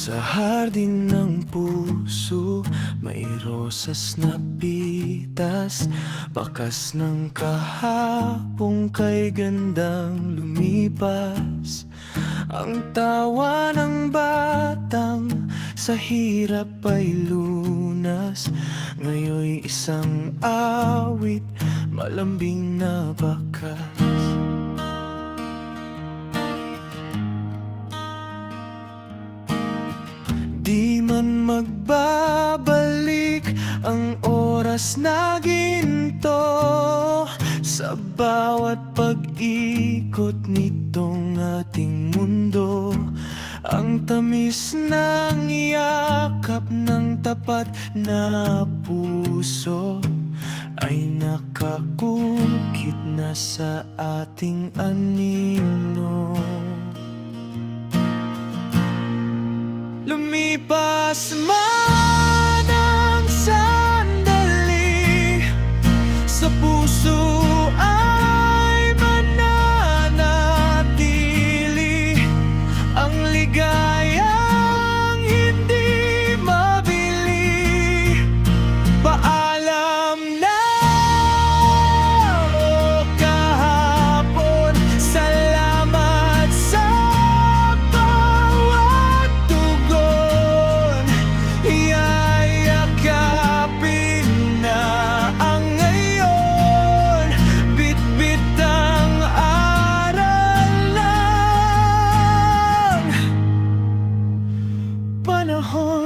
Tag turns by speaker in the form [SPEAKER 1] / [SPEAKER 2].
[SPEAKER 1] Sa hardin ng puso, may rosas na pitas, bakas ng kahapong kay gandang lumipas. Ang tawa ng batang sa hirap ay lunas, ngayon'y isang awit, malambing na bakas. Di man magbabalik ang oras na ginto, sa bawat pag-ikot nitong ating mundo. Ang tamis ng yakap ng tapat na puso ay nakakukit na sa ating anino. Lumipas man ang sandali, sa puso ay mananatili ang ligayang hindi mabili. Paalam na, o kahapon, salamat sa bawat tugon. Yayakapin na ang ngayon, bitbit ang aral ng panahon.